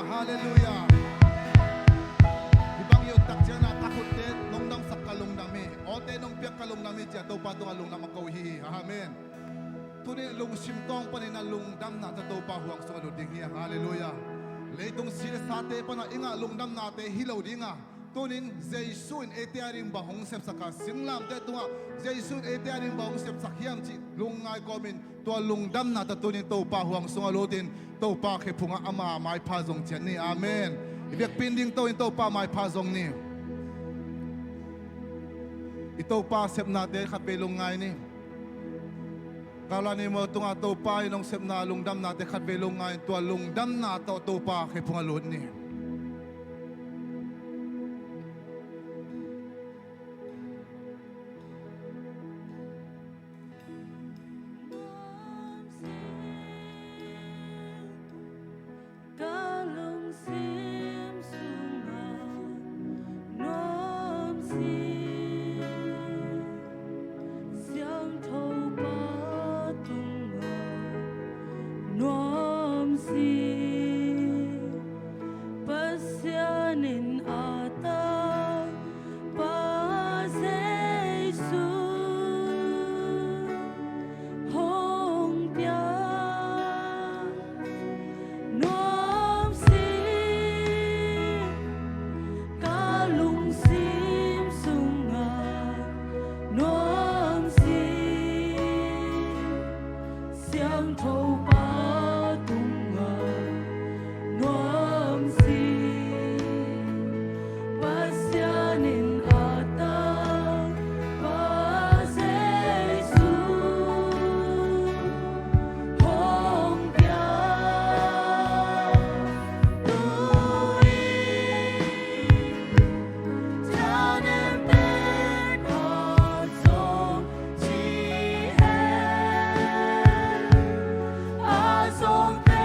Hallelujah. Ibang yun tak siya na takot din Lungdam sa kalungdami. Ote nong piyak kalungdami siya daw pa doon alung na makauhihi. Amen. Tunin lung simtong pa na Lungdam na daw pa huwang sunod ding hiya. Hallelujah. Leitong sinesate pa na inga Lungdam nate hilaw di nga. Tunin Jaisun etiaring bahong sep sa kasinglam de tunga Jaisun etiaring bahong sep sa Thiam chi lungay komin tua Lungdam na tunin to pa huang sungalutin to pa ke punga ama mai pazong chen ni amen ibek pinding to pa mai pazong ni ito pa sep na de kapelungay ni kala ni mo tunga to pa inong sep na Lungdam na de kapelungay tua Lungdam na to pa ke punga lut ni Hãy subscribe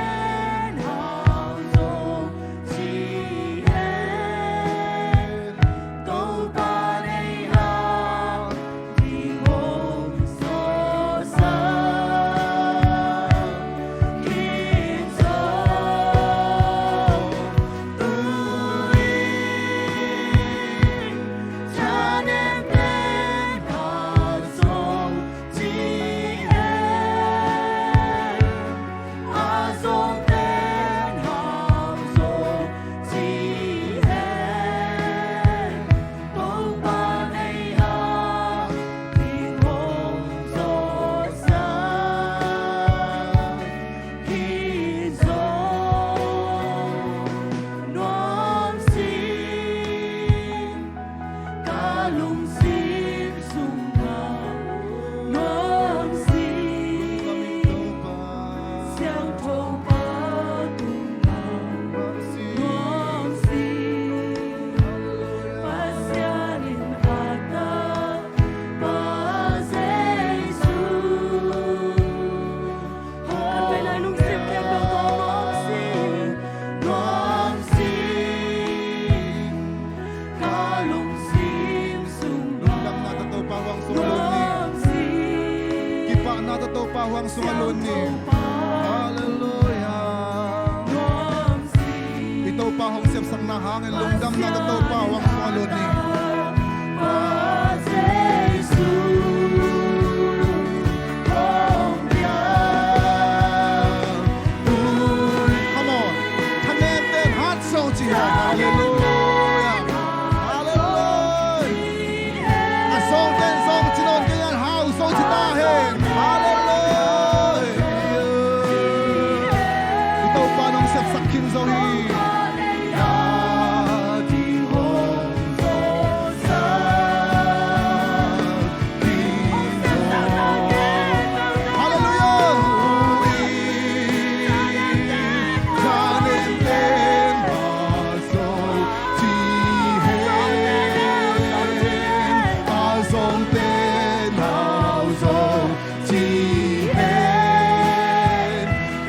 cho kênh Ghiền Mì Gõ để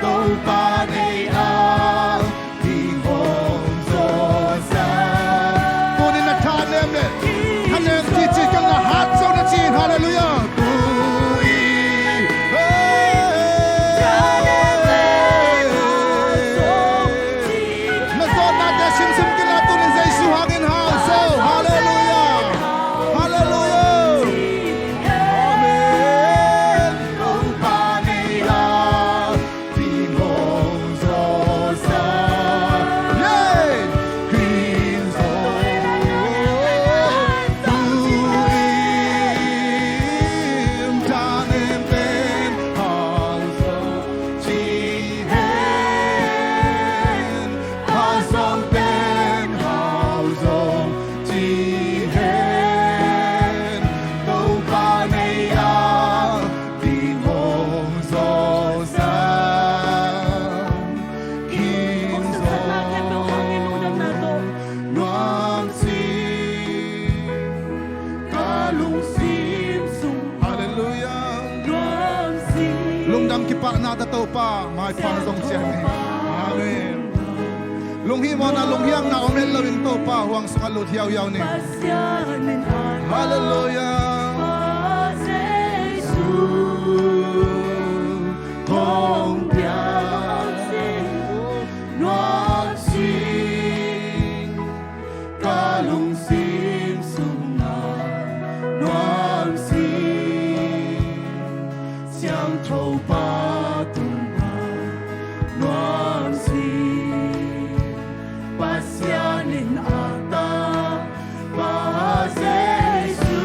không bỏ lỡ ta tàu pa mai pha dòng chen này amen lung hi mo na lung hiang na omen loving tàu pa huang sung alut hiao hiao này hallelujah Hong Piang Noan Sing Ca Lung Sim Sung Nam Noan Sing Xiang Thâu Ba Tung Nam Noan Sing Ba Xia Nin A Ta Ba Giê-xu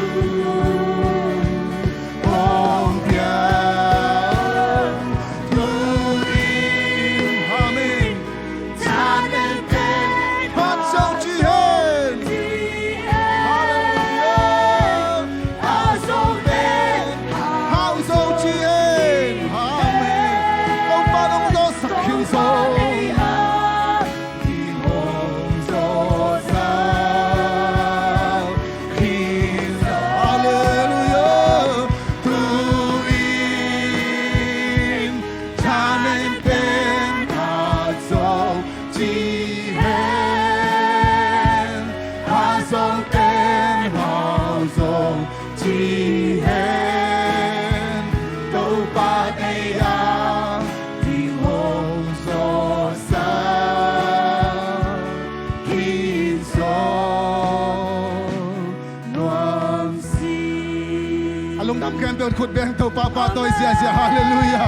Hong Piangขุดแบงตัวป้าป้าตัวเสียเสียฮาเลลูยา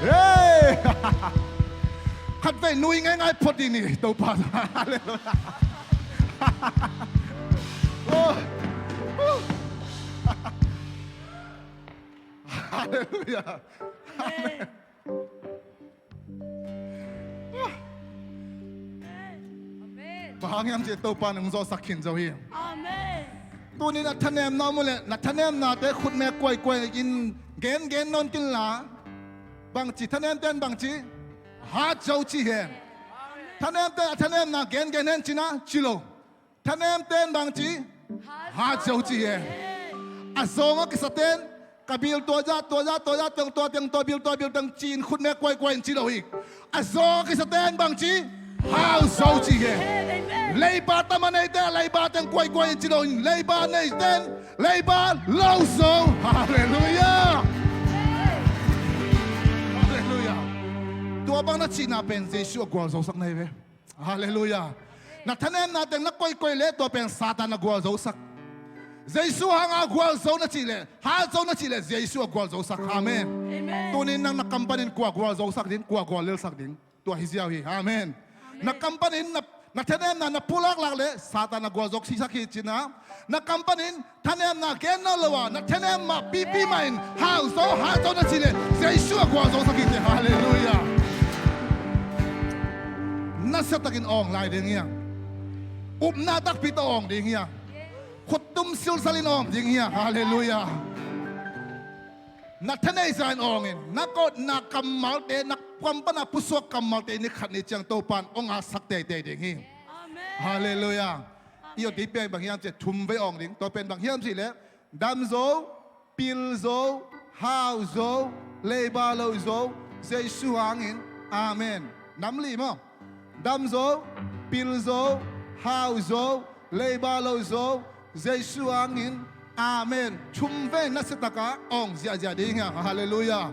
เฮ้ขัดไปนุ้ยง่ายๆพอดีนี่ตัวป้าฮาเลลูยาฮาเลลูยาอาเมนบางอย่างจะตัวป้าหนึ่งโซสักขินเจ้าเฮียอาเมนตัวนี้นัทเนมน้องมุเลยนัทเนมนาแต่ขุดแม่กวยกินเกนนอนกินหลาบางจีทเนมเต้นบางจีหาเจ้าจีเห็นทเนมเต้นทเนมนาเกนเห็นจีน่าจิโลทเนมเต้นบางจีหาเจ้าจีเห็นอาโซงกิสเต้นกับบิลตัวจ้าตึงตัวบิลตึงจีนขุดแม่กวยจิโลอีกอาโซงกิสเต้นบางจีหาเจ้าจีเห็นlấy ba tâm anh ấy tên lấy ba tên quay chỉ đồ lấy ba này tên lấy ba lâu sâu hallelujah hallelujah tua bang na china pen Jesus gwal zo sak nei ve hallelujah na thanem na tên na quay le tua pen satan na gwal zo sak Jesus hanga gwal zo na chile ha zo na chile Jesus gwal zo sak amen tunin nang na kampanin kwa gwal zo sak din kwa gwal lel sak din tua hiziaw hi amen na kampanin na tanem na pulak lak le satan na gwazok si sakit china na kampanin tanem na ken na lawa na tanem ma pipi main house so na chile Jesus gwazok sakit hallelujah na satakin ong lai ding ya na tak pito ong ding ya khutum sil salin ong ding ya hallelujah na tanay sa ongin na ko na kamal te na kwampa na pusok kamal te ni khat ni chang to pan ong a sak te ding hi amen hallelujah iyo di pe bang hiam che thum ve ong ding to pen bang hiam si le dam zo pil zo hau zo le ba lo zo zai su hangin amen nam li mo dam zo pil zo hau zo le ba lo zo zai su hangin amen chum ve na setaka ong zia ding ya hallelujah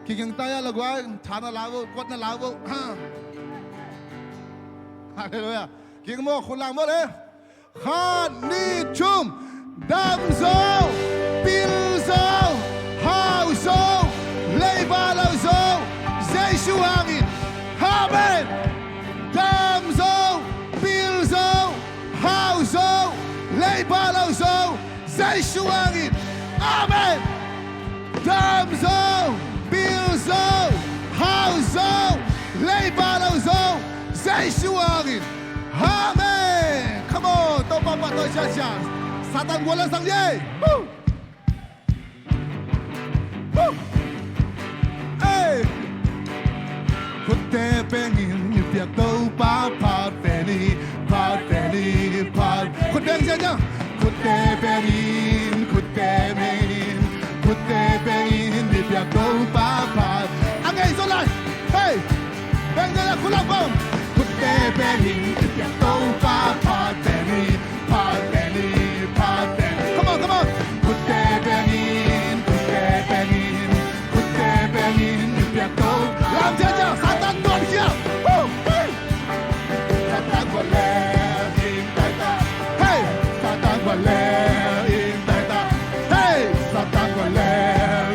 kiking taya lagwa thana lawo kot na lawo hallelujah king mo khulang mo le khan ni chum dam zo pil zo hau zo lei ba lo zo zai shu hangin amen dam zo pil zo hau zo lei ba lo zo zai shu hangin amen dam zo pil zo hau zo lei ba lo zo zai shu hangin amen come on to pa to cha satan wala sang ye hey kutte pengin piak to pa pat peni kutte nya kutte pengin kutte pengin piak to pa pat ang ulang bom. Kutte benin, ipiak tau pa pat beni, pat beni, pat beni. Come on, come on. Kutte benin, ipiak tau. Làm chưa chưa? Satan tuan kia. Satan qua lẹ in tay ta. Hey, Satan qua lẹ in tay ta. Hey, Satan qua lẹ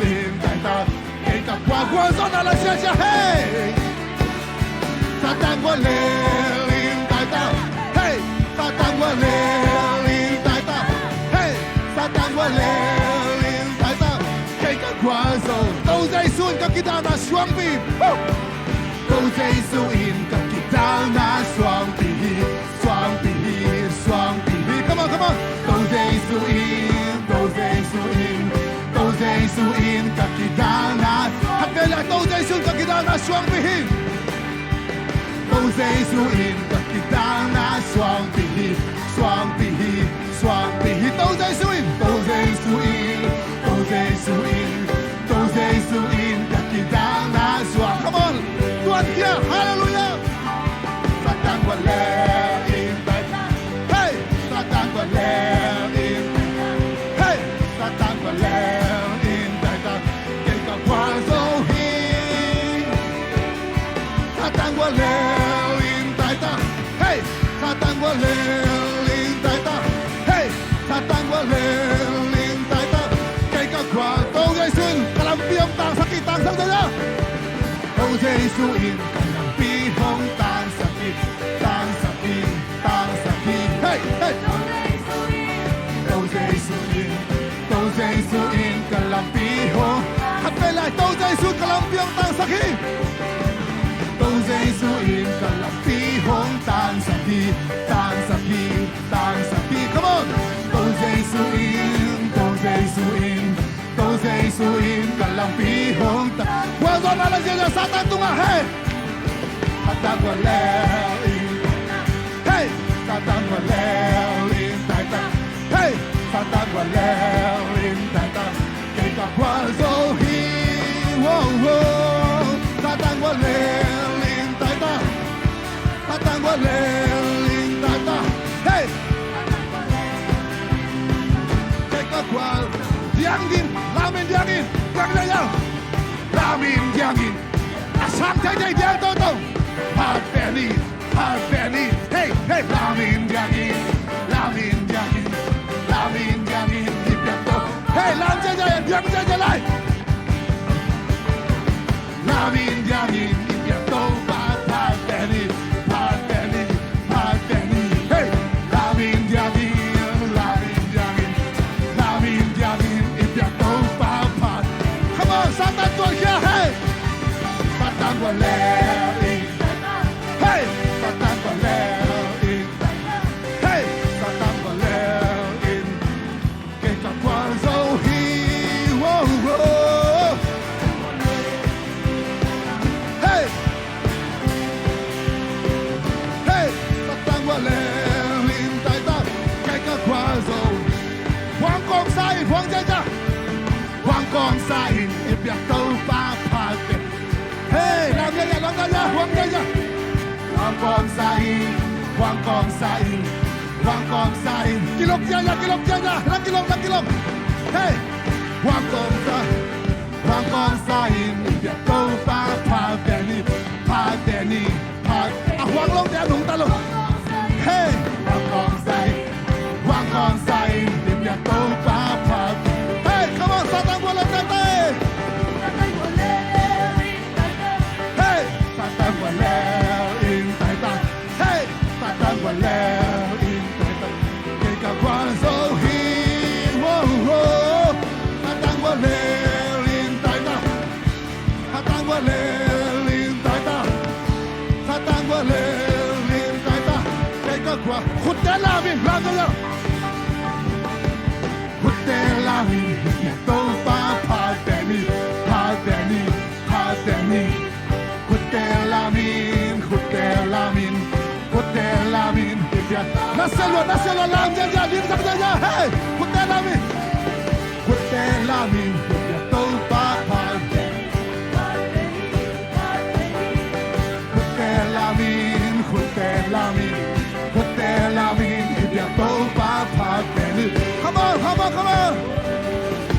in tay ta. Cái cặp qua qua gió nào là chưa chưa? Hey, Satan qua lẹ in tay ta. Hey, Satan qua lẹ in tay ta. Hey, Satan qua lẹ in tay ta. Cái cặp qua gió. Đâu dây xuân các kita na xuang bìm. Đâu dây xuân các kita na xuang bìm, xuang bìm, xuang bìm. Come on, come on. Đâu dây xuân, đâu dây xuân, đâu dây xuân các kita na. Hát về lại đâu dây xuân các kita na xuang bìm. Đâu dây xuân các kita na xuang bìm, xuang bìm, xuang bìm. Đâu dây xuân, đâu dây xuân, đâu dây xuân. Giêsu in các kita na xuang. Come on, Tuhan kia, hallelujah. Satan qua lẹ in tay ta. Hey, Satan qua lẹ in. Hey, Satan qua lẹ in tay ta. Kể cả qua dấu hin. Satan qua lẹ in tay ta. Hey, Satan qua lẹ in tay ta. Hey, Satan qua lẹ in tay ta. Kể cả qua dấu Giêsu. Biang tang sakit tang sang saja. Oh Yesus in kanang bihong tang sakit, tang sakit, tang sakit. Hey hey. Oh Yesus in kanang bihong. Hát về lại oh Yesus kanang biang tang sakit. Oh Yesus in kanang bihong tang sakit, tang sakit, tang sakit. Come on. Oh Yesus in, oh Yesus in. Đâu Giêsu in cả lòng bi hùng ta. Qua gió nào là gì là Satan tung à? Hey, Satan qua leo in. Hey, Satan qua leo in tay ta. Hey, Satan qua leo in tay ta. Kể cả qua gió hi, wow wow. Satan qua leo in tay ta. Satan qua leo in tay ta. Hey, kể cả qua diangin, lamin diangin, diangin ya, lamin diangin, asam jai diang toto, hard penny, hey hey, lamin diangin, diang to, hey lam jai diang jai lai, lamin diangin, diang to, hard penny, hey, lamin diangin. Satan tuan kia, hey, Satan qua leo in, hey, Satan qua leo in, hey, Satan qua leo in, kể cả qua dấu hi, wow wow, hey, hey, Satan qua leo in tay ta, kể cả qua dấu, hoàng con sai, hoàng chân chân. Hoàng con sai ipiak tau pa pat. Hey, làm gì vậy? Hoàng con sai, hoàng con sai. Kilok dia, lang kilok. Hey, hoàng con sai ipiak tau pa pat beni. Hoàng long dia nung talo. Hey, hoàng con sai ipiak tau pa pat. Come on, Satan qua lên tay tay. Hey, Satan qua leo in tay ta. Hey, Satan qua leo in tay ta. Kể cả qua dấu hin, wow wow. Satan qua leo in tay ta. Satan qua leo in tay ta. Satan qua leo in tay ta. Kể cả qua khut đen làm gì nào? Khut đen làm gì? Đâu ba pat beni, kutte lamin, naselo lam jaja, din sa jaja, hey, kutte lamin, đâu ba pat beni, kutte lamin. lamin Kote lamin Ibya to pa pagkenu Come on, come on, come on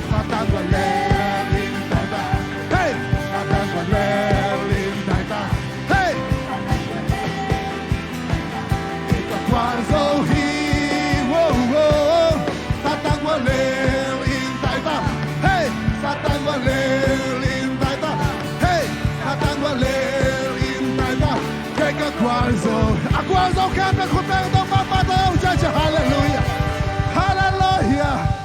Satang wale in taita Hey! Satang wale in taita Hey! Kwan so hi Whoa, whoa Satang wale in taita Hey! Satang wale in taita Hey! Satang wale in taita Take a kwanzo A kwanzo kanta kutang do papataw Jaja hallelujah Hallelujah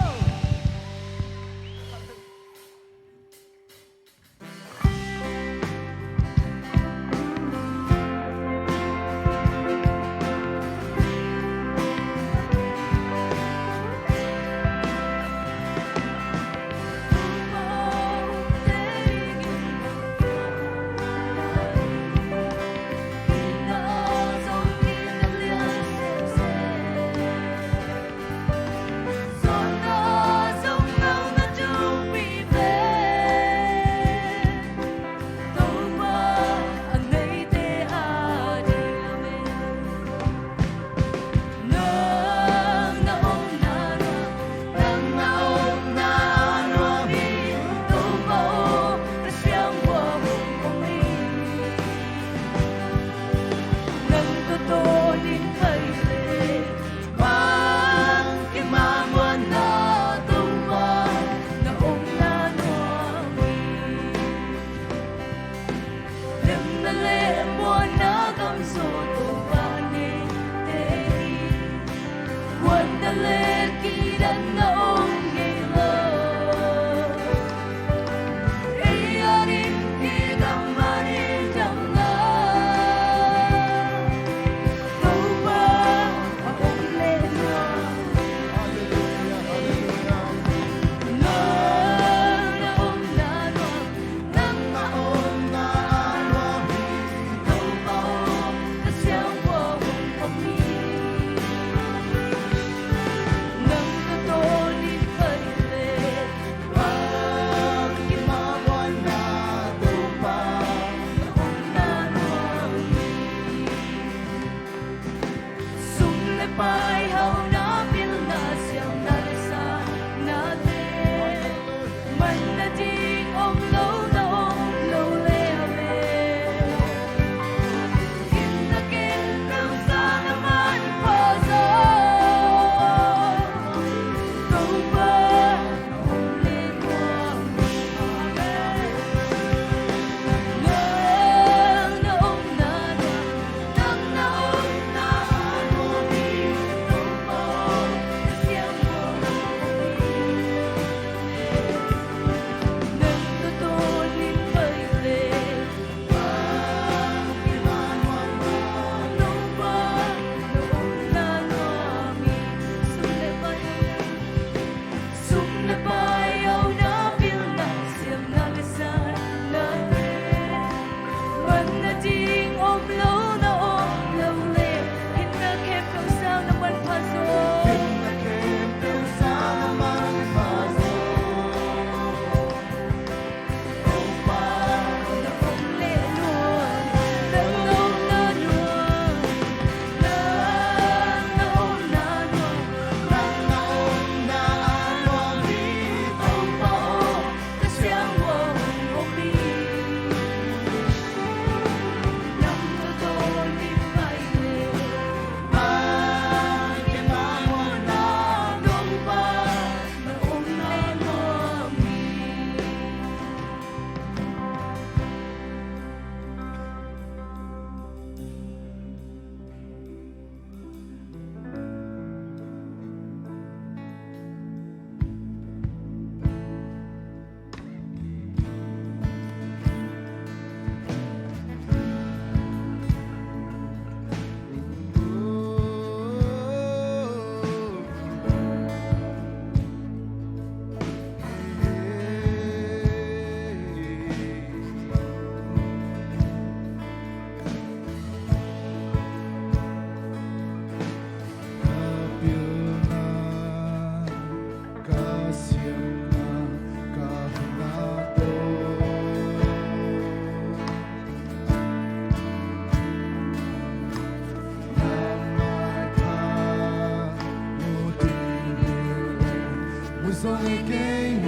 送给你，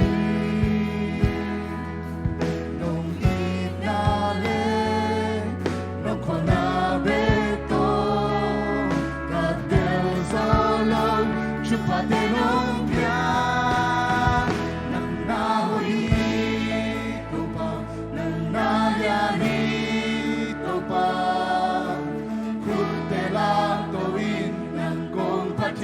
侬伊那嘞，侬看那贝多，卡德索隆，就怕得侬偏，能拿我伊都怕，能拿呀你都怕，苦得拉都因能共怕地。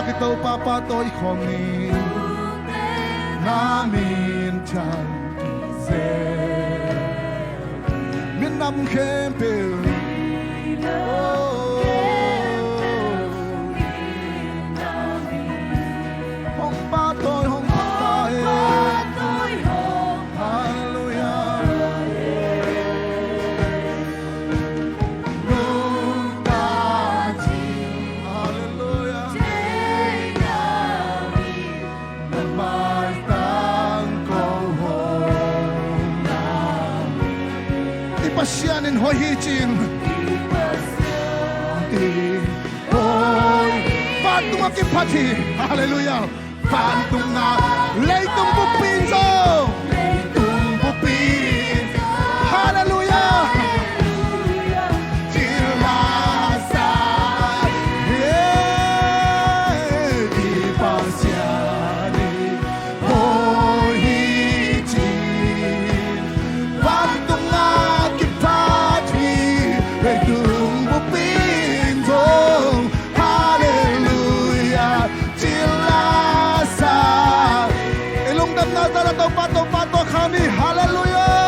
Ito papatoy kami namin chan se nằm khem bèo hong ba tôi hong ba Pasianin hoi hi chim hoi patunga ki pati hallelujah patunga leitung bupin so leitung bupin hallelujah tilasa di pasianin hoi hi chim patunga Leitung bupin dong hallelujah tilasa Lungdam na tara pato kami hallelujah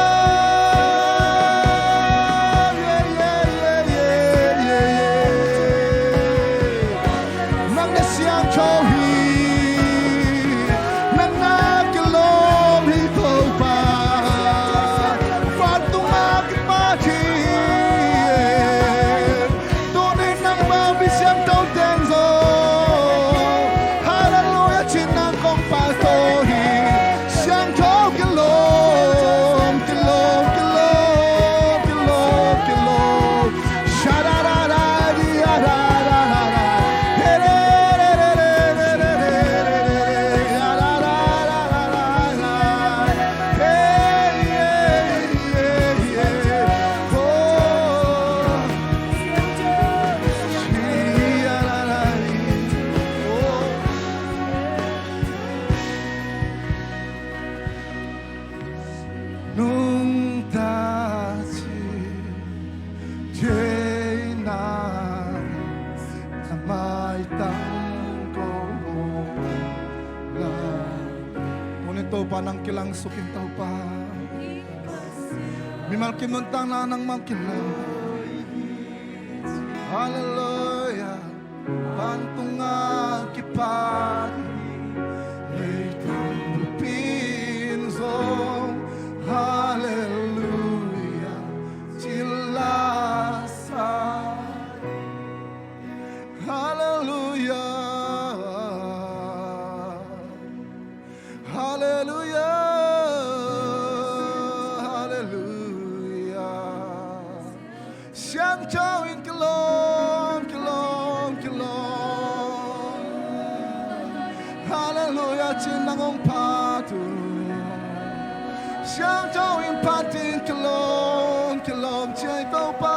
Mang siang chohi nang nakilom hito pa patunga kipati Panang kilang sukin tau pa Mimalkim nun tang nang mangkilang Hallelujah Pantunga kipan Leitung pinzong Hallelujah Tilasa Hallelujah Hallelujah, hallelujah. Siang jauhin kelom. Hallelujah, cinangong patu. Siang jauhin patin kelom, cai tau pa.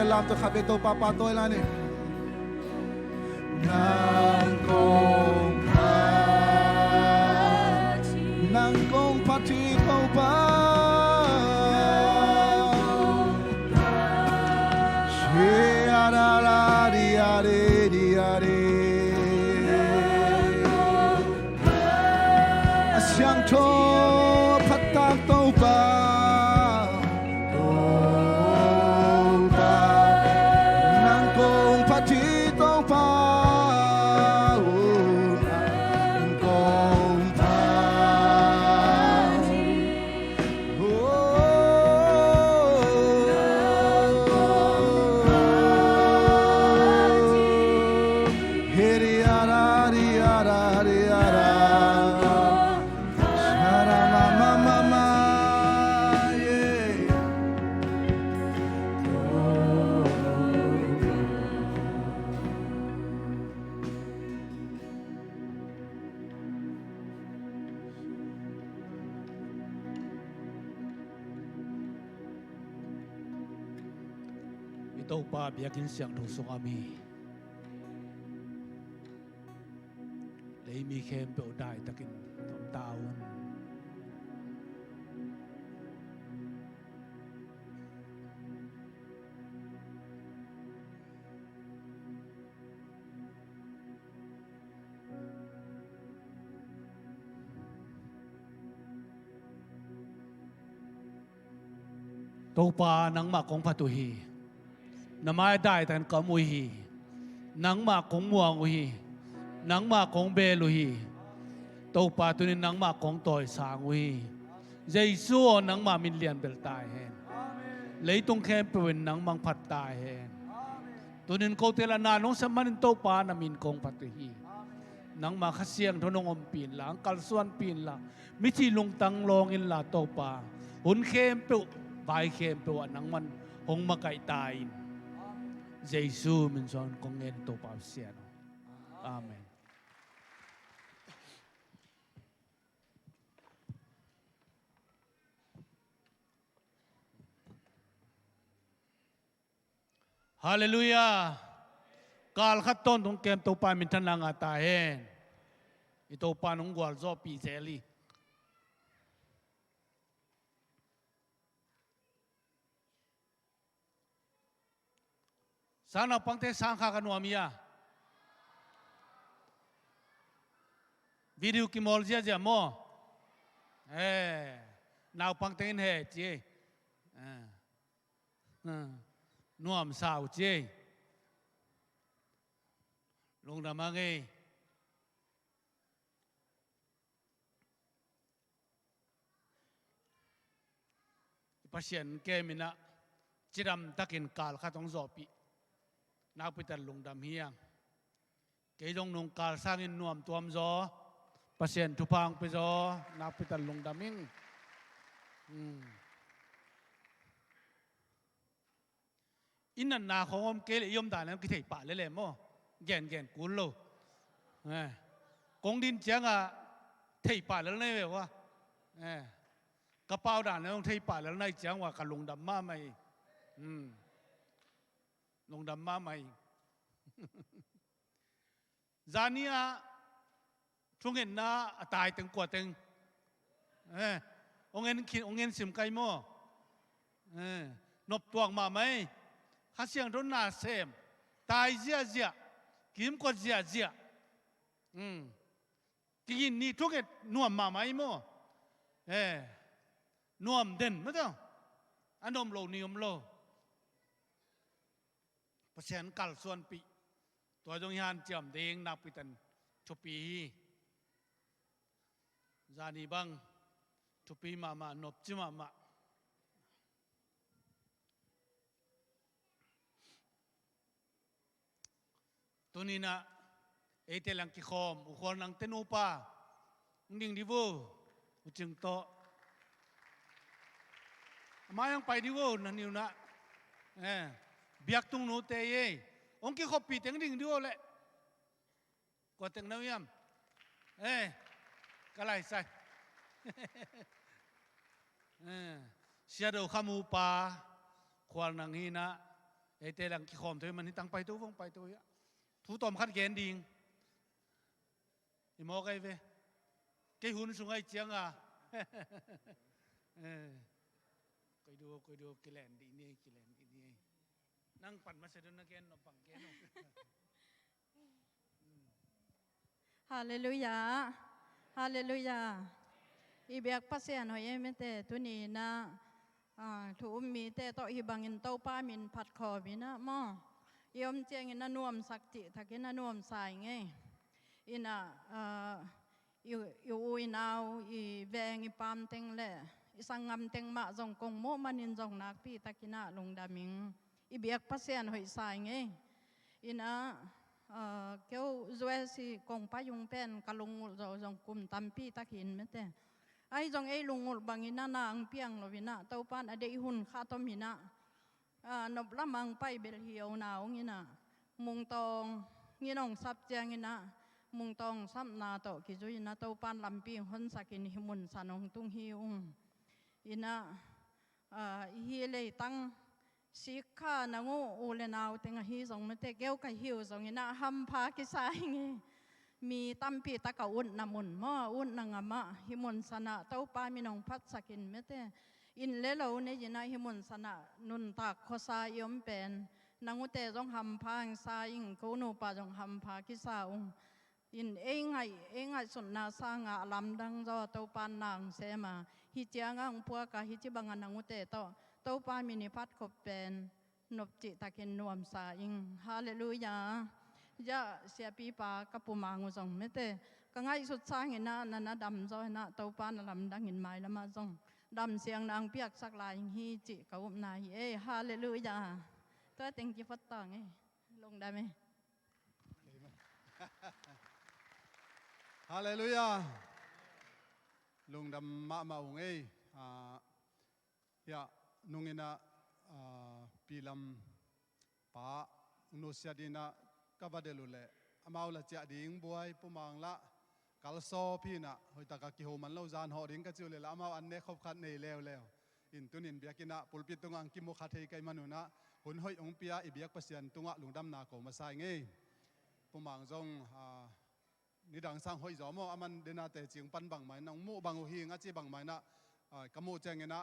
Lam to khabe to papa to lani nang kong pati to pa she ara la di are ito pa biyakin siyang tusok kami lấy mi khem bộ đại takin thom taun tô pa nang ma kong patuhi namai dai tan ka mui hi nang ma kong muang hi nang ma kong be lu hi tô pa tunin nang ma kong toy sang hui Giêsu nang ma min lian bel tai hen lấy tung khem puen nang mang phat tai hen tunin ko tela na nong samanin tô pa na min kong patuhi nang ma khasiang thonong om pin lang kal suan pin la mi chi lung tang long in la tô pa hun khem pu bai khem pu nang man hong ma kai tai Giêsu min son kong en tô pa sian amen Hallelujah. Kal khat ton tung kem to pa min than lang ata hen. Ito pa nung gwal zo pi zeli. Sana pangte sang kha kanuamia. Video ki mol zia zia mo. Nào pangte in he chi. Nuam sao chi Lungdam Mang ấy pasien ke mina chiram takin kal khatong zopi na pitan Lungdam hiang ke jong nong kal sangin nuam tuam zo pasien tupang pe zo na pitan Lungdam ing inan na khong om ke le yom da nam ki thei pa le le mo gen gen kul lo kong din chang a thei pa le nei we wa ka pao da nam thei pa le nei chang wa ka Lungdam ma mai Lungdam ma mai zania chung en na tai teng kwa teng ông en sim kai mo nop tuang ma mai khá xiang đốn na xem tai zia zia kiếm quạt zia zia cái gì ni thuốc cái nuam mà máy mo nuam den mất không anh om lo ni om lo pasien kal suan pi tua jong han chậm ding nạp pitan chupi zani bang chupi mama nop chi mama tunina ete lang ki khom u khon nang tenu pa ding di wo u ching to ma yang pai di wo na niu na biak tung nu te ye ong ki khop pi teng ding di wo le ko teng na yam ka lai sai sia do khamu pa khwal nang hi na ete lang ki khom thoi man hi tang pai tu vong pai tu ya thu tòm khát ghén đi, thì mò cái về, cái hun xuống ai chiang à, coi đua cái lẹn đi nè, năngปั่นมาเสร็จแล้วนะแกนปังแกนฮาเลลูยาฮาเลลูยาอีเบียกปัสเซียนหอยเมเตตุนีนะถูมีเตโตฮิบังอินโตป้ามินผัดคอบินะมอยมเจียงอินนวมสักจิทักอินนวมสายไงอินะอยู่อินเอาอีแวงอีปามเต็งเล่อีสังงำเต็งมาจงกงโมมันอินจงนักพี่ทักอินะลงดามิงอีเบียกปัสเซียนหอยสายไงอินะเกี่ยวจวยสิกงพายุงเป็นกะลงจงกุมตัมพี่ทักอินเมเตไอจงไอลุงบางอินะนางเปียงโลวินะเต้าปานอเดยหุ่นข้าต้มหินะนบละมังไปเบลเฮียวหนาวงี้นะมุงตองงี้น้องซับเจียงงี้นะมุงตองซับนาโตกิจุยนะเต้าปานลำปีหุ่นสักินหิมุนสานองตุงฮิวอินะฮีเลยตั้ง สิกขานังอูเลนาวเต็งฮีสงไม่เตเกี่ยวกับหิวสงนะฮัมพากิสายงี้มีตั้มปีตะกะอุ่นน้ำมุนหม้ออุ่นนางมะหิมุนสนะเต้าปามีนองพัดสกินไม่เตอินเลเราเนี่ยยินาหิมุนสนะนุนตักโคซายอมเป็นนางอุเตจงฮัมพางสายิงกูนูปาจงฮัมพากิสาองอินเองไงสุนนาสางอาลำดังจอเต้าปานนางเสมาฮิเจียงอังพัวกะฮิจิบังนางอุเตโตเต้าปามินิพัดขบเป็นนบจิตะเกินนวมสาอิงฮาเลลูยายะเสียปีปากระปุมังอุจงไม่เตก็ง่ายสุดสร้างเห็นนะดำจอยนะเต้าปานลำดังเห็นไม้ละมาจงดำเสียงนางเปียกสักลายฮิจิกะอุบนายฮาเลลูยาตัวเต็งจีฟัดต่างลงได้ไหมฮาเลลูยาลุงดำมาองยะนุงินะปีลำป้าอุนุสยาดีนะกับบัดเดลุเลอมาอุลเจดิงบวยปุมังละกัลโซพี่นะหอยตากะกิโฮมันเล่าจานหอดิงกะจิวเลละอมาอันเนคบขัดในแล้วอินตุนินเบียกินะปุลปิตุงังกิมุขัดเฮกัยมนุนะหุ่นหอยองเปียอิเบียกเปเซียนตุงะลุงดำนาโกมาใส่เงยปุมังจงนี่ดังสร้างหอยจอมอมันเดนาเตจิงปันบังไม้นองมูบังหูฮีงะจีบังไม้นะกมูเจงเงนะ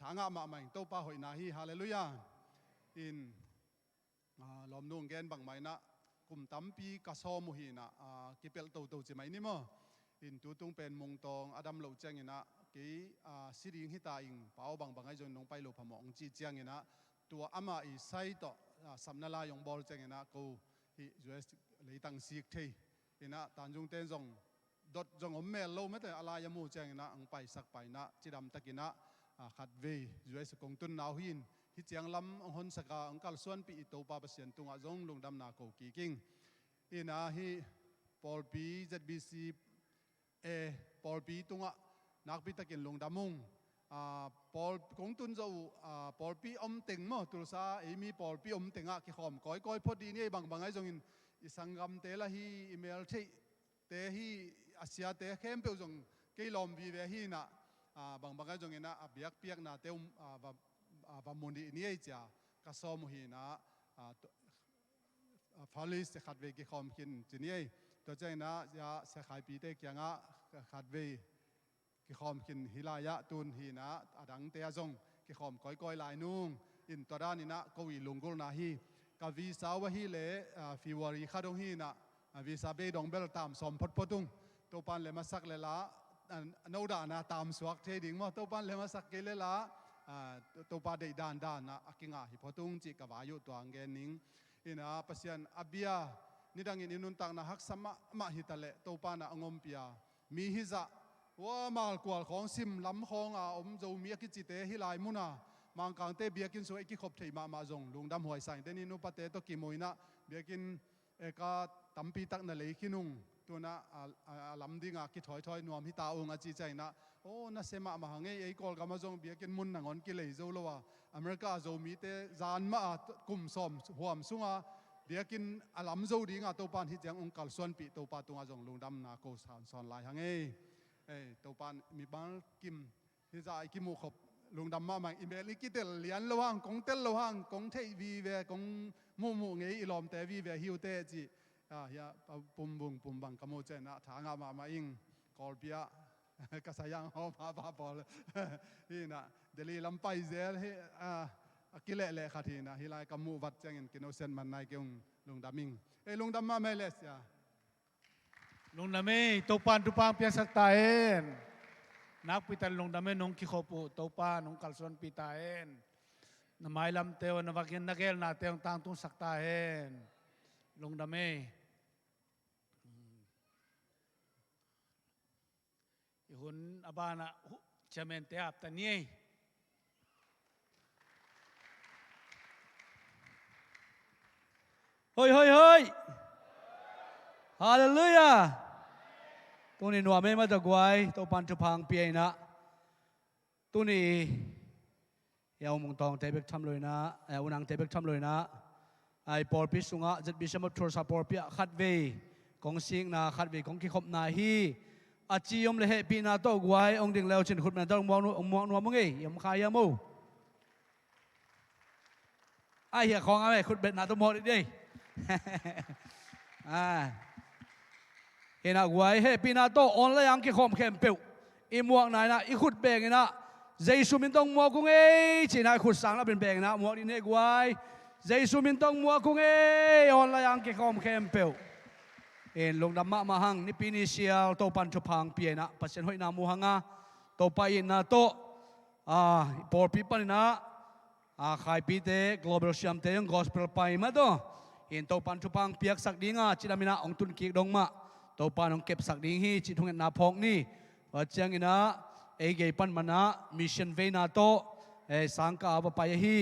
ทางมาใหม่โตป้าหอยนาฮีฮาเลลูยาอินลอมนุ่งแกนบังไม้นะกุมตั้มปีกะซอมุฮีนะกิเปลโตจิไหมนี่มั้งอินตัวตุงเป็นมงตองอดัมเหลาเจงเงนะกีสิริงฮิตาอิงเป้าบังไอจนน้องไปโลพมองจีเจงเงนะตัวอามาอีไซต์สัมนาลายองบอลเจงเงนะกูฮิจูเอสเลยตั้งซีกทีอินะตานจงเต้นจงดดจงอมเมลโลไม่แต่อะไรยมูเจงนะอังไปสักไปนะจีดำตะกินะขัดเวจูเอสกงตุนนาวหินฮิเจียงลำองหนสกาองกัลส่วนปีอิโตปาเปเซียนตุงอาจงลงดำนาโกกีกิ้งอินะฮิปอลปีZBCปอลปีตุงอานักพิตะกินลงดำมุงปอลกงตุนเจ้าปอลปีอมเต็งมั้งตุลซามีปอลปีอมเต็งอ่ะกิขอมก้อยพอดีนี่บางไอ้จงอินสังกัมเตละฮีอีเมลที่เตฮีอาเซียเตเข้มเปียวจงกี่ลมวีเวฮีนะบางไอ้จงอินนะเปียกนะเตวมุนีนี่ไอ้จ้ากระสอมฮีนะฟาลิสขัดเวกิขอมกินจีนี่ตัวเจ้านะยาเสขายปีเตกยังอ่ะขัดเวกิขอมกินฮิลายะตุนฮีนะดังเตยจงกิขอมก้อยลายนุ่งอินตัวด้านนี้นะกวีลุงกุลนาฮีกวีสาวฮีเล่ฟิวารีข้าดงฮีนะวีซาเบดงเบลตามสมพดพดุงตัวปันเลมาสักเลละนูดานะตามสวักเทดิ่งมาตัวปันเลมาสักเกเลละตัวปาเดดานนะอากิงาฮิพดุงจิกวายุตัวอังเกนิงอินะปัสยันอเบียนี่ดังอินนุนตังนะฮักสมะมาฮิตะเลตัวปานะองอมเปียมีฮิจะว่ามาลกวลของซิมลำของอมโจมีกิจิเตฮิลายมุนามังกังเตเบียกินสวยกิขบเทมาจงลุงดำหวยใส่เตนินุปเตตกิมวยนะเบียกินกาตัมปีตักนั่นเลยขินุงตัวนะลำดิ่งกิถอยนวมฮิตาองอาจีใจนะโอ้น่าเสมาหังไอ้กอลกามาจงเบียกินมุนนังอนกิเลยโจลวะอเมริกาโจมีเตจานมากุมสมหัวมสุงเบียกินลำโจดิ่งตัวปานฮิจังองกัลส่วนปีตัวปาตัวจงลุงดำนาโกสอนลายหังตัวปานมีบางกิมฮิจาไอกิมุขบลุงดำมาอีเมลิกิเตลเลียนระวังกงเตลระวังกงเทวีเวกงมูเงยอีลอมเตวีเวฮิวเตจีเฮียปุ่มบังกโมเจนะทางมาอิงกอลเปียกษัยังฮอพาบอลนี่นะเดลีลำไปเซลกิเลเลขัดทีนะฮิไลกมูวัดเจงินกินโอเซนมันนายเกี่ยงลุงดำมิงลุงดำมาไม่เลสยาลุงดำไม่ตัวปันตุปังเปียสักตาเอ็นนักพิจารณาดำเนินนงคิโคปุตัวป้านงกัลส่วนพิตาเอ็นนำไม้ลำเตวนวักินนักเอลนาเตวต่างตุงสักตาเอ็นลงดำเมอีหุ่นอบานะเชมเมนเตอับตันยี่เฮ้ยฮาเลลูยาตัวนี้หนัวไม่มาตะกวยตัวปันทุพังเปียนะตัวนี้ยาวมงตองเตเบกทำเลยนะอุนังเตเบกทำเลยนะไอปอลพิสุงะจัดบิชมัตโทรศัพท์ปอลพิขัดเวของสิงนะขัดเวของกิขบนาฮีอาจียมเลเหปีนาโตกวยองดิ่งแล้วชินขุดมันต้องมองนัวมึงเอ๋ยมขายามู ไอ้เหี้ยของอะไรคุณเบ็ดนาตัวหมดดิเห็นอะไว้เฮ้ปีนาโตออนเลยยังกี่คอมเข้มเปียวอีมวกไหนนะอีขุดเบงนะเจสุมินต้องมัวกุ้งจีน่าขุดสังแล้วเป็นเบงนะมัวดินเอกไว้เจสุมินต้องมัวกุ้งออนเลยยังกี่คอมเข้มเปียวลงดำมาหังนี่ปีนี้เชียลโตปันชุพังเปียนะปัจจัยห้อยนามูหังอ่ะโตไปนะโตปอร์ปีปันนะขายปีเต global เชียมเตยัง gospel ไปมาโตโตปันชุพังเปียกสักดิ้งอ่ะจิตามินะองตุนกีดงมาโตปันองเก็บสักดิ้งฮีจิตหงนาพองนี่ปัจจัยงี้นะเกยปันมานะมิชชั่นเวนาโตสังกาบไปฮี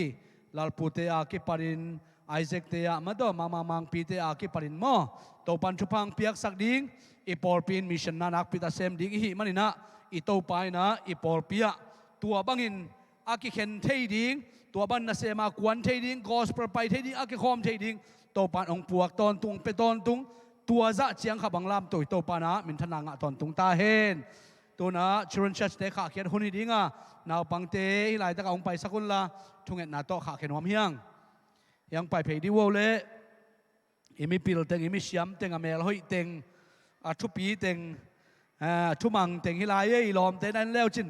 ลาลปูเตอาคิปารินไอเซกเตียมาโตมามังปีเตอาคิปารินโมโตปันชุพังเปียกสักดิ้งอีปอลปีนมิชชั่นนานักพิตาเซมดิ้งฮีมันนี่นะอีโตไปนะอีปอลเปียตัวบังอินอาคิเข็นเทดิ้งตัวบันนาเซมากวนเทดิ้งกอสเปอร์ไปเทดิ้งอาคิคอมเทดิ้งโตปันองปวกตอนตุงไปตอนตุงตัวจะเจียงขับบังลามตัวโตปานะมินทนางะตอนตุงตาเฮนตัวนะชิรันเชสเตขาเขียนหุ่นดิ้งอ่ะนาวปังเตหลายตะกองไปสักุลละทุ่งเอ็ดนาโตขาเขียนหอมเฮียงยังไปเพดีวัวเล่มีปิลเต็งมีเสียมเต็งอเมลหอยเต็งทุปีเต็งทุมังเต็งฮิลายลอมเต็งนั่นแล้วจิน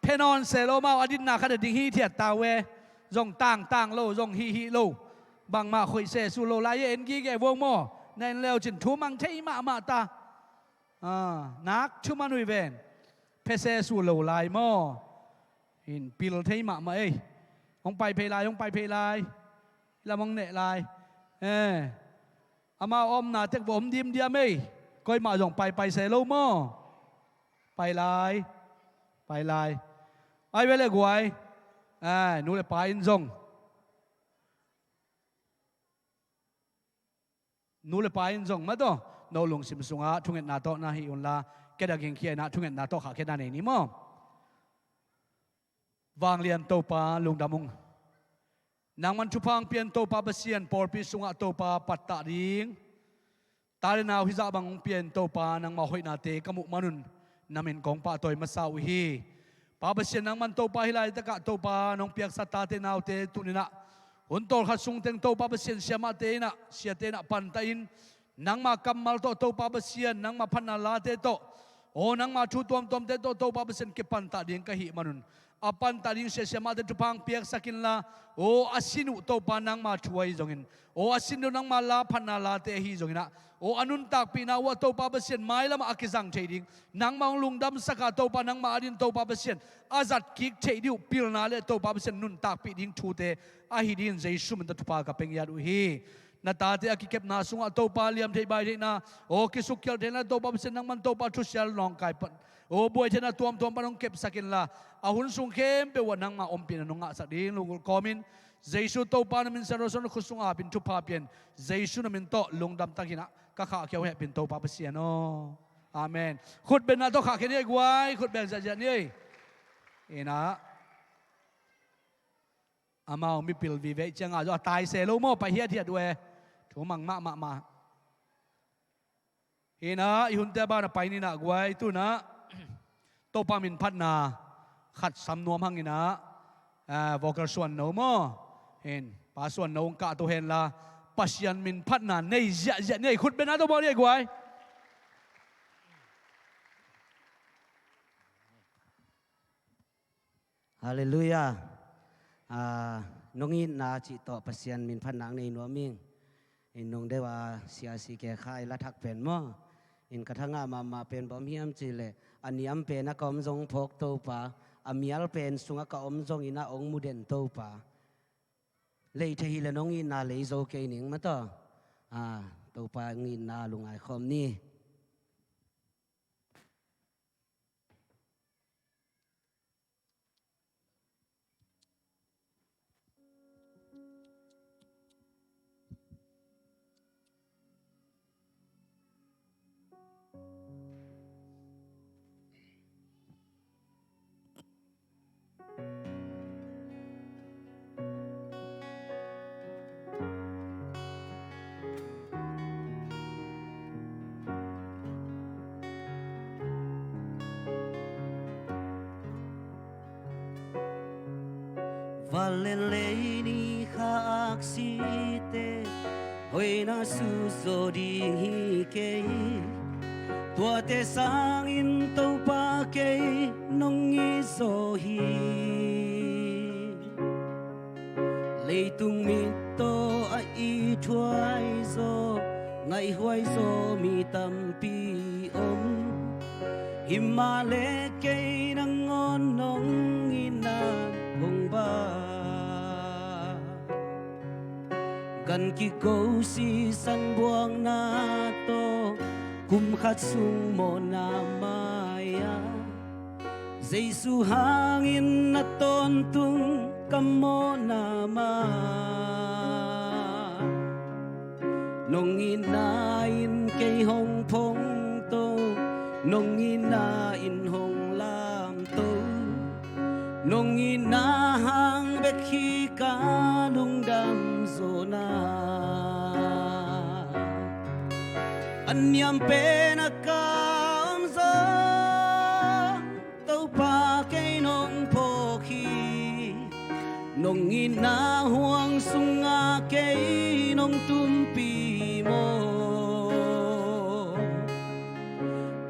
เพนอนเซโลมาอดินนาคดีดิ้งฮีเทียตาเวจงต่างโลจงฮีโลบางมาคุยเซสูโลลายเอ็นกีแกวงโมนั่นแล้วจินทุมังเทมาตานักทุมานุยเวนเพเซสูโลลายโมหินปิลเทมาเอ้ยองไปเพลายองไปเพลายละมังเนลายอามาอมนาเทกบอมดิมเดียไม่ก้อยมาจงไปเซโลโมไปลายไอ้เวลกวยนู่นเลยไปอินจงนู่นเลยไปอินจงมาตัวโนลงสิมสุงะทุ่งเงินนาโตนาฮิอุนลาแกดักยังเขียนนะทุ่งเงินนาโตขาแค่นั้นเองนี่มั้งวางเลียนโตปาลุงดามุงนางมันชุพังเปลี่ยนโตปาเบเซียนปอร์ปิสุงะโตปาปัตตาดิงตาเรนาวฮิซาบังเปลี่ยนโตปานางมาหอยนาเตกมุมานุนนามินกองปาตอยมาซาวิฮีปาเบเซียนนางมันโตปาฮิลายตะกะโตปานองเปียกสัตตาเตนาวเตตุนินะหุนโตขัดสุงเตงโตปาเบเซียนเสียมาเตนะเสียเตนะปันตาอินนางมากัมมัลโตปาเบเซียนนางมาพันนาลาเตโตโอนางมาชูตวมเตโตปาเบเซียนเก็บปันตาดิงกะฮิมานุนapan tading sesama de tupang piak sakin la o asinu to panang ma chuai jongin o asinu nang ma la phanala te hi jongina o anun tak pina wa to pa basien mai lama akizang thading nang mang lungdam saka to panang ma adin to pa basien azat kik thadiu pilna le to pa basien nun tak pi ding thute a hi din jesu man tupa ka pengyat u hi na ta te akikep na sunga to pa liam thei bai na o kisukyal thena to pa basien nang man to pa thusial long kai pat o boy thena tuam panong kep sakin la ahun sung kem pe wanang ma ompin anong nga sa ding lungul komin Jesu to pa namin sa roson kusung apin tupa pien Jesu namin to lungdam takina kakakyaw he pin to pa pasiano amen khut ben na to kakini gwai khut ben sa jan ni ina amao mi pil vi ve changa jo tai se lo mo pa hiat hiat we thu mang ma ina ihunte ba na paini na gwai tu na to pa min phat naขัดสำนวนหังอินะวอกส่วนโนมเห็นป้าส่วนโนงกะตัวเห็นละปัศยันมินพัฒนาในเจาะเนี่ยคุณเป็นอะไรตัวบอลเนี่ยกวยฮาเลลูยาน้องอินนาจิตต่อปัศยันมินพัฒนาในนัวมิงอินนงได้ว่าเสียสีแก่ข่ายละทักเป็นมั่งอินกระทั่งมาเป็นบ่มีอันจีเลยอันนี้อันเป็นนักอมจงพกโตป่าอามีอัลเป็นสุงกะอมจงอินาองมุเดนโตป่าเลยที่ฮิลน้องอินนาเลยโจเกนิงมาต่อโตป่าอินนาลุงไอคอมนี่Valeleni khaak hồi na su zo đi hi kê tua te sang in tàu pa kê nong nghi zo hi lấy tung mi to a i thuai zo ngày huai zo mi tâm pi om Himale kay nang nong ina hong ba Gan ki go si san buang na to kum khat sung mo na maya Giêsu hangin na ton tung kamo na ma Nong inain kay hong phong to Nong ina in hong lam to Nong ina hang bek hi ka lungdam zona Anyam pe na kam zo Tau pa kay nong po khi Nong ina huang sunga kay nong tumpi mo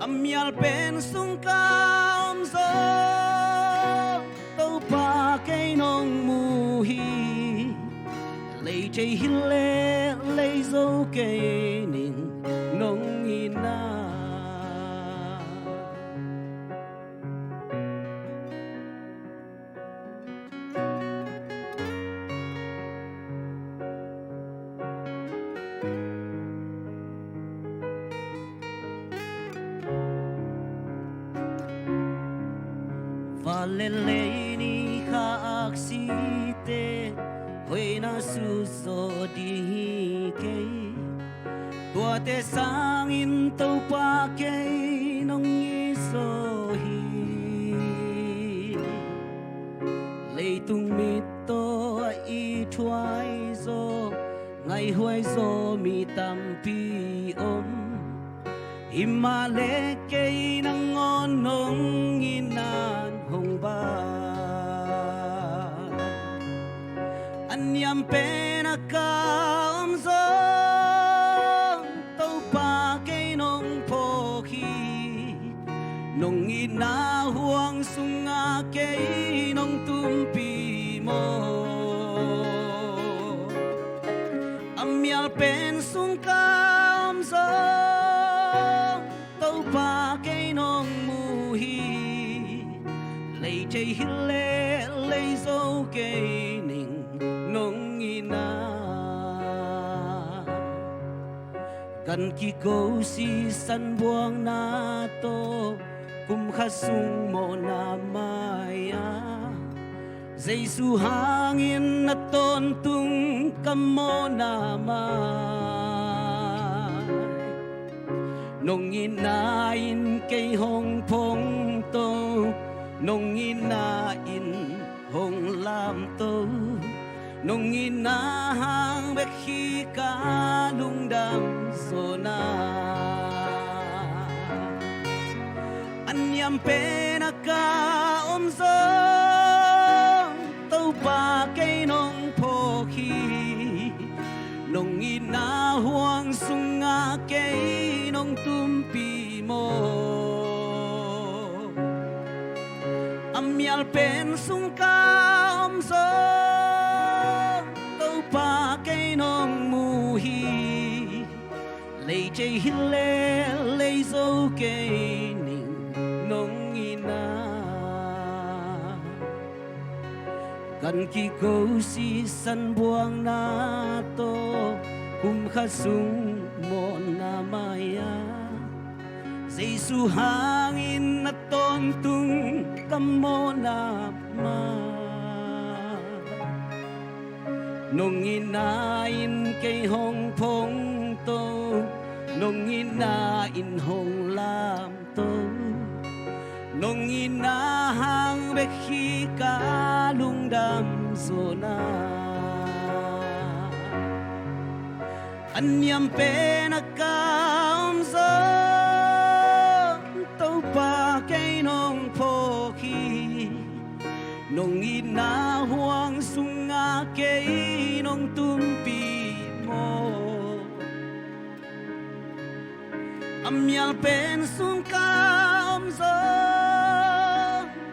Amyal pen sung kaom zo Tau pa kay nong muhi Lay chay hile lay zo kay ning nong ina Valele ni ka aksite Hoy na suso di kay Tua te sangin tau pa kay nong isohi Lay tung mito i thuai zo Ngày huai zo mi tam pi om Himale kay nang nong inan hong ba Anyam pe na kaom zo Tau pa kay nong po khi Nong ina huang sunga kay nong tumpi mo Amyal pen sung kaom zo Tau pa kay nong muhi Lay chay hile lay zo kay ning nong ina Gan ki go si san buang na to Kum khasung mo na maya Giêsu hangin na ton tung kamo na mai Nong inain kay hong phong to Nong inain hong lam to Nong inahang bek hi ka lungdam zona Anyam pe na kaom zo Tau pa kay nong po khi Nong ina huang sunga kay nong tumpi mo Amyal pen sung kaom zo Tau pa kay nong muhi Lay chay hile lay zo kay ning nong ina Gan ki go si san buang na to Kum khasung mo na maya Giêsu hangin na ton tung kamo na ma Nong inain kay hong phong to Nong inain hong lam to Nong inahang bek hi ka lungdam zona Anyam pe na kaom zo Tau pa kay nong po khi Nong ina huang sunga kay nong tumpi mo mial pen sung ka om zo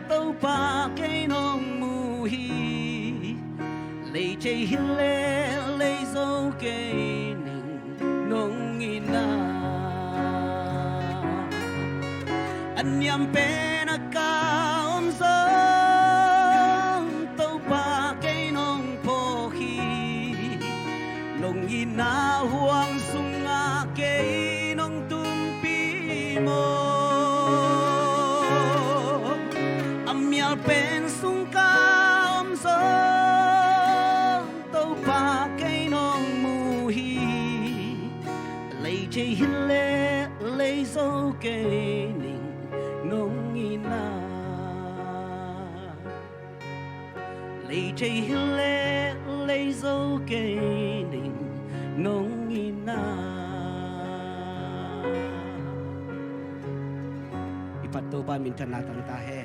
tàu pa cây nong mu hi lấy chơi hile lấy dâu cây nình nong ina anh nhắm pen ka om zo tàu pa cây nong po hi nong ina huang sung a cây nong tum pi mo mial pen sung ka om zo tàu pa cây nong mu hi lấy chơi hile lấy dâu cây nình nong ina lấy chơi hile lấy dâu cây nình nong ina ipat to pa min thana tang ta he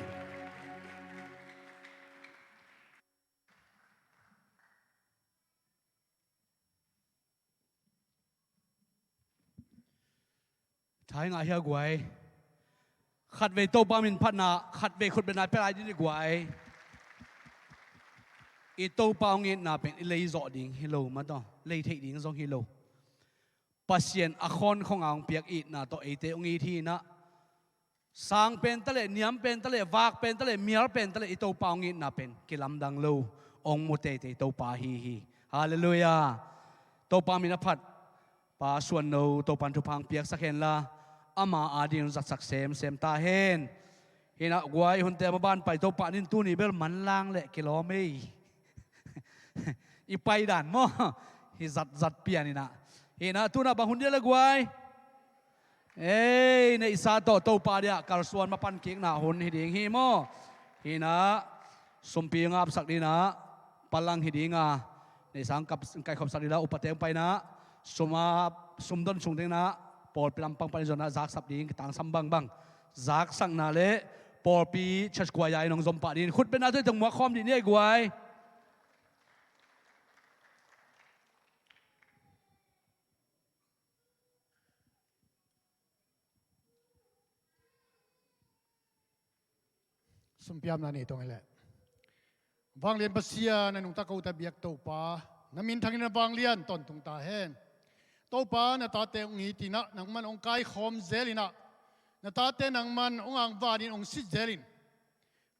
Thái ngài hiệp quay khát về tô ba mình phát nạ khát về khut bên này phải ai đi quay ít tô ba nghe nà bên lấy rõ điên hello mà đó lấy thấy điên giống hello pasien akon không ang piak ít nà to ấy thế ông ấy thì nà sang bên tale niam bên tale vak bên tale miar bên tale ít tô ba nghe nà bên cái làm đằng lâu ông một tệ tô ba hi hallelujah tô ba mình phát pa Suan no tô pan thu phang piak sakhen la ama adin zat sak sem ta hen hina guai hunte ma ban pai to pa nin tu ni bel man lang le kilome i pai dan mo hi zat pian ni na hina tu na ba hun dia la guai ei nei sa to pa dia kal Suan ma pan kek na hun hi ding hi mo hina sumpi ngap sak dina palang hi dinga nei sang kap kai khop sak dina upateng pai na sumdon sung ding na Paul pilam pang panizona zak sap ding tang sambang bang zak sang na le Paul pi church kwaya inong zom pa din khut pe na toi tong mo khom din ni guai sumpiam na ni tong ele wang lian pasia na nung ta ko ta biak to pa namin thangin na wang lian ton tung ta hen to pa na ta te ngi tina nang man ong kai khom zelina na ta te nang man ong ang vanin ong si zelin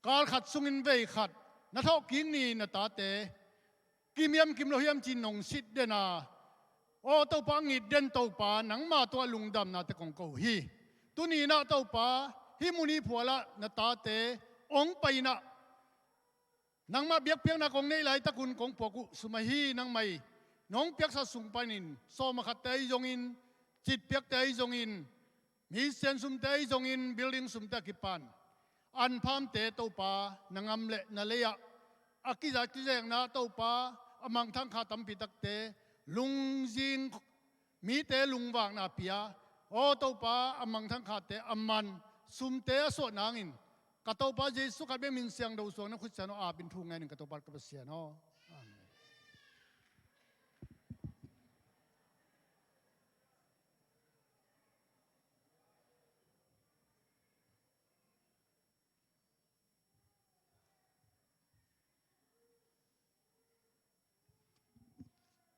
kal khat sungin vei khat na thok king ni na ta te kimiam kim lo hiam chin nong sit de na o to pa ngi den to pa nang ma to lungdam na te kong ko hi tu ni na to pa hi muni phuala na ta te ong pai na nang ma biak piang na kong nei lai takun kong poku sumahi nang mai nong piak sa sung panin so ma khat tai jongin chit piak tai jongin mi sen sum tai jongin building sum ta kipan an pham te to pa nangam le na leya akiza ki jeng na to pa amang thang kha tam pi tak te lung jing mi te lung wang na pia o to pa amang thang kha te amman sum te so nangin ka to pa jesu ka be min siang do so na khut chano a bin thu ngai ning ka to pa ka sia no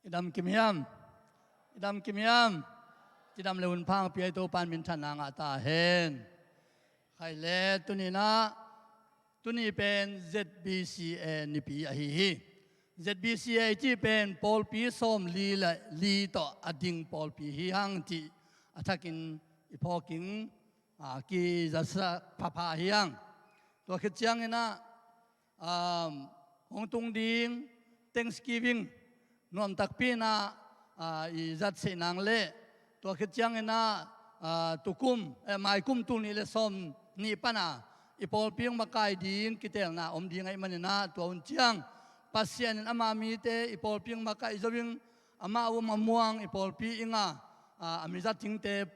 idam kimiam tidam leun phang pi to pan min than nga ta hen khai le tuni pen ZBCA ni pi a hi ZBCA chi pen Paul pi som li to ading Paul pi hi hang ti athakin ipoking ki jasa phapha hiang to khichiang ina hong tung ding Thanksgiving nom takpi na i zat se nang le to khichiang ina tukum mai kum tu ni le som ni pana ipol piang makai ding kitel na om ding ai manina to un chiang pasien ama mi te ipol piang makai zowing ama wo mamuang ipol pi inga amiza ting te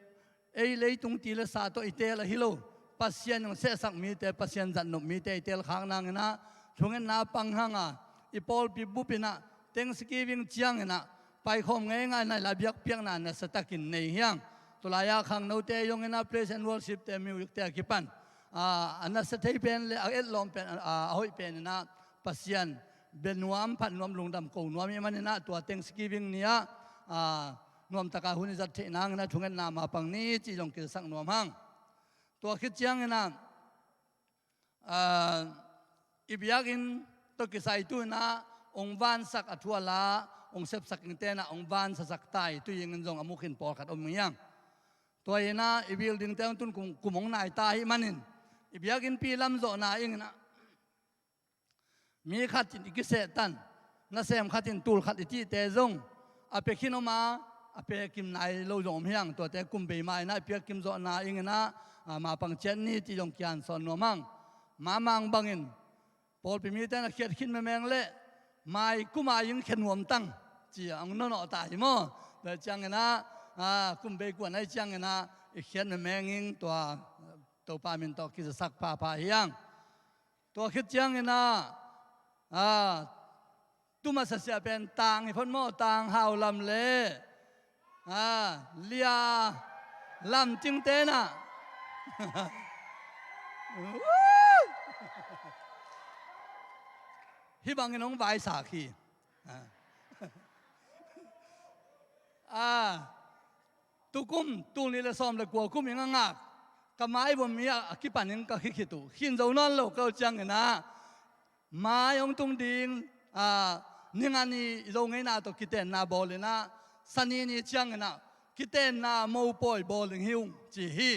ei lei tung ti le sa to itel hilo pasien ng se sak mi te pasien zan no mi te itel khang nang na chungen na pang hanga ipol pi bupina Thanksgiving chiang na pai khom ngai ngai na la biak piang na sa takin nei hiang ตุลายาขังโนเตยงเงินเพลสแอนด์วอร์ชิปเตมิวเตกิปันอันนั้นสเตย์เป็นเลยเอ็ดลอมเป็นหอยเป็นนะปัสยันเบนนวมพันนวมลุงดำกูนวมยังมันนะตัว Thanksgiving เนี่ยนวมตะกาหุนจัดเทนังนะทุ่งเงินนามาปังนี้จีจงกิจสักนวมหังตัวคิดยังนะอิบยากินตัวกิจใส่ตัวนะองค์วันสักอัฐวลาองค์เซฟสักอินเตนะองค์วันสักไตตัวยังเงินจงอามุขินปอขัดอมยังตัวเองนะอิบิลดิงเตนตุนกุมองนายตาหิมันินอิบยากินปีลำโซนาอิงนะมีขัดจินอิกิเสตันน่าเสมขัดจินตูลขัดอิจิเตจงอาเปคินอมาอาเปกิมนายโลจงเฮียงตัวแต่กุมเบย์มานะเปียกิมโซนาอิงนะมาปังเจนนี่ที่จงเกียนสอนนัวมังมามังบังอินพอลพิมีแต่นักเขียนขินแมงเล่ไม่กุมายิงเขียนหัวมตั้งจีอังนนอตายมั้งแต่จังนะกุมเบย์กวนไอจังนะเขียนแมงอิงตัวปามินตัวกิจสักปาเฮียงตัวคิดจังนะตุมาเสียเป็นต่างให้พ้นหม้อต่างหาวลำเล่เลียลำจิงเตนะฮิบังน้องใบสาขีตุกุมตุนี่ละซ้อมละกลัวกุมยังงักกะไม้บ่มีคิปันยังก็คิดตุขินเจ้านอนโลกเกาจังนะมายองตุงดิงนี่งานนี้โรงงานตัวคิดเต้นนาบอลเลยนะสันนี่นี่จังนะคิดเต้นนาโมปอยบอลหิวจีฮี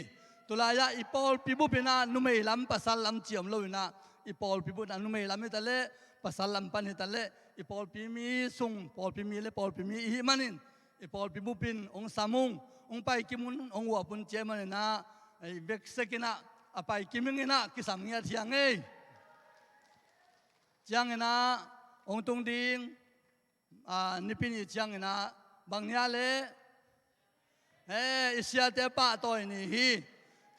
ตุลายาอีปอลพิบุปินานุเมลัมปัสสัลลัมเจียมโลยนะอีปอลพิบุนานุเมลัมตะเล่ปัสสัลลัมปันตะเล่อีปอลพิมีซุงปอลพิมีเลปอลพิมีอีมันินอีปอลพิบุปินองสามุงองไปกิมุนองวัวปุนเจมันนะไอเบกเซกินะอไปกิมิงนะกิสามีเทียงเอจังนะองตุงดิงนิพินิจังนะบางยาเลอิสยาเตปะตัวนี้ฮี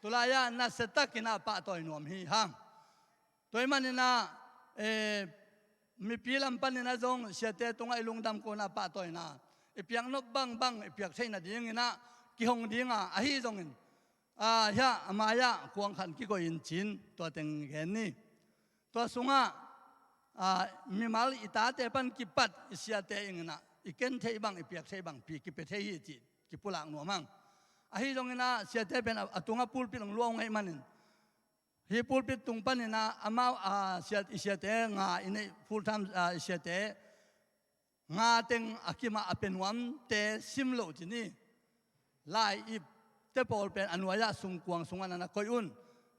ตุลายานัสตักินะปะตัวนี้นวมฮีฮังตัวมันนี่นะมีปีลำปันนี่นะจงเสียเตตรงไอ้ลุงดำโกนะปะตัวนะไอ้เปียงนบบังไอ้เปียกใช่นะดิ้งนะกิฮงดิ้งอ่ะฮีจงอินยะมายะควงขันกิโกอินจินตัวเต็งเห็นนี่ตัวสุงะมีมาลอิตาเตปันกิปัดอิสยาเตอิงนะอิเกนเทบังอิเปียกเทบังปีกิเปเทฮีจิกิปุลังนัวมังฮีจงอินะเสียเตเป็นตุงะปูลปิลงลวงให้มันฮีปูลปิตุงปันนะอามาเสียเตงาอินฟูลไทม์เสียเตงาเต็งอากิมาเป็นวันเตซิมโลจินี่ไลอิบเตปอลเป็นอนุญาสุงกวงสุงอันนั้นคอยอุ่น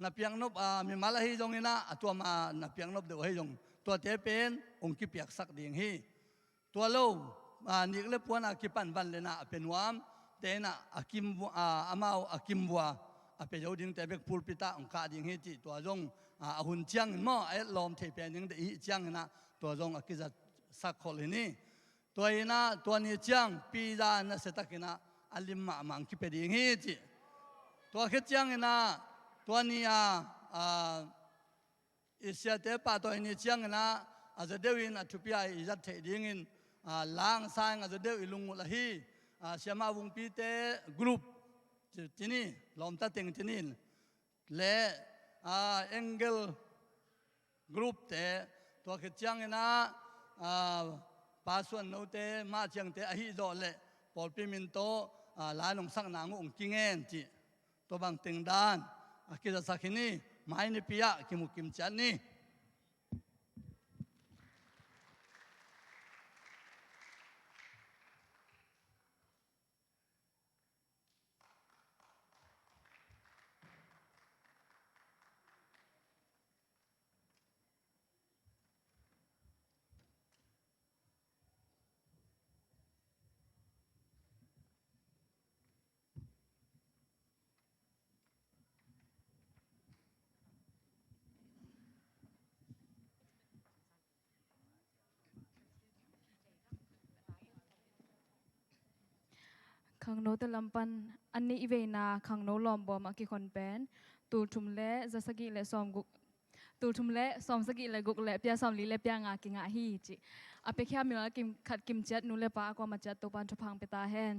นับเพียงนบมีมาลฮีจงอินะตัวมานับเพียงนบเดือให้จงตัวเตเป็นองค์กิเปียกสักดิ่งฮีตัวโลนี่ก็เลยพวนอากิปันวันเลยนะเป็นวามเตนะอากิมอามาอากิมวัวเป็นเอาดิ่งแต่เบกพูลปิตาองค์กาดิ่งฮีจีตัวจงหุ่นจังมั่วไอ้ลมเทเป็นยังได้จังนะตัวจงอากิจะสักคนนี้ตัวนะตัวนี้จังปีจานะเสตักินะอัลลิมมามังกิเปดิ่งฮีจีตัวคิดจังนะตัวนี้อิสยาเตปะตัวนี้จังนะอาจจะเดี๋ยวอินทุพิอาอิจัดเทดิ่งอินล้างสายอาจจะเดี๋ยวอิลุงละฮีเชื่อมาวงปีเตกรุ๊ปที่นี่ลมตะเต็งที่นี่และเอ็งเกลกรุ๊ปเตตัวคิดจังนะปาส่วนโนเตมาจังเตอหิโดเล่ปอลปิมินโตลายนงสักนางองกิงเงินจีตัวบางเต็งดานคิดจะสักนี้ไม่ในปีอะกิมุกิมจันนี่ขังโนตลำปันอันนี้อีเวนาขังโนลอมบอมอากิคอนเป็นตูทุมเละจะสกิเละซอมกุตูทุมเละซอมสกิเละกุกเละเปียซอมลีเละเปียงากิงาฮีจิอาเปแค่มีว่ากิมขัดกิมเจ็ดนูเละปากว่ามาเจ็ดตัวปันชุพังเปตาแฮน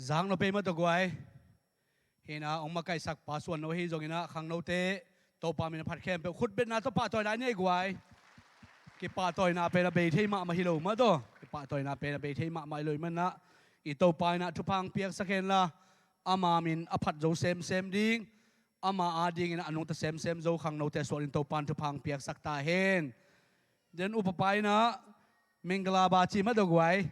giang nó pe mà tôi quay hiện à ông mà cái sắc pa Suan nó hi rồi na khang nô tê tàu pa mình phát khem pe khut bên na tàu pa tôi đã nhảy quay cái pa tôi na pe là bê thế mà hi lo mà to cái pa tôi na pe là bê thế mà lời mình na ít tàu pa na chụp hàng piak sắc hen là ama mình áp phát dấu xem ding ama ading na anong ta xem dấu khang nô tê Suan tàu pa chụp hàng piak sắc ta hen đến upapai na mengla ba chi mà tôi quay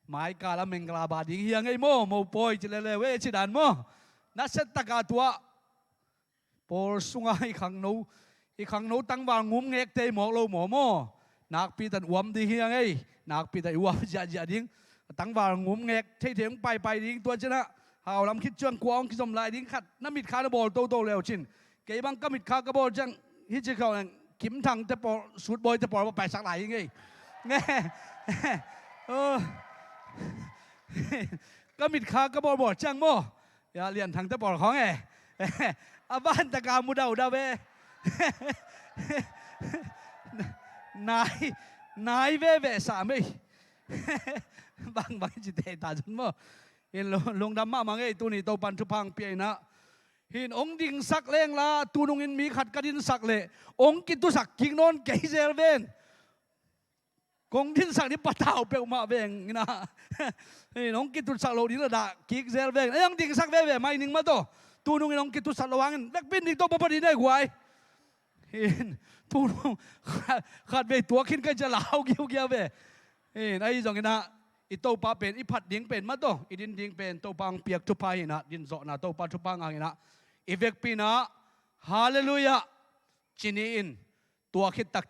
mai cả là mengla ba ding hiang ấy mo poi chỉ lele we chỉ đàn mo na set taka tua por sunga i khang nô tăng vào ngúm nghẹt tê mỏ lâu mỏ nạc pi tận uam đi hiang ấy nạc pi tận uam dạ ding tăng vào ngúm nghẹt thế thế bay ding tua chứ na hào lắm khít chuang quang khi dòng lại ding khát nắm mít khá nó bol tô leo chín cái băng cá mít khá cái bol chẳng hít chỉ khẩu kiếm thằng te bol sút boy te bol bay sắc lại như ngheก็มิดขาก็บอดจังโมอย่าเรียนทางตะบอดของอาบ้านตะกามุดาวดาเวนายเวสามบางจิตเตตาจนโมเห็นลงดำมามังตัวนี้ตัวปันทุพังเปียนะเห็นองค์ดิ่งสักเล่งละตูนงอินมีขัดกระดินสักเล่องค์กิตุสักกิงนนเกยเซลเวนกงทินสักนี่ปะเต่าเปลวมาเวงนะนี่น้องกิตุสักโลดีระดับกิกเซลเวงยังดิ่งสักเวไม่หนึ่งมาตัวตูนุ่งน้องกิตุสักระวังแบกบินอีกตัวพอดีได้กว่าเห็นตูนุ่งขาดเวตัวขึ้นก็จะเหลาเกี่ยวเวเห็นไอ้สองนะอีโตปาเป็นอีผัดดิ่งเป็นมาตัวอีดินดิ่งเป็นโตปังเปียกทุพายนะดินโซนะโตปาทุปังอ่างนะอีเวกปีนะฮาเลลูยาจินีอินตัวคิดตัก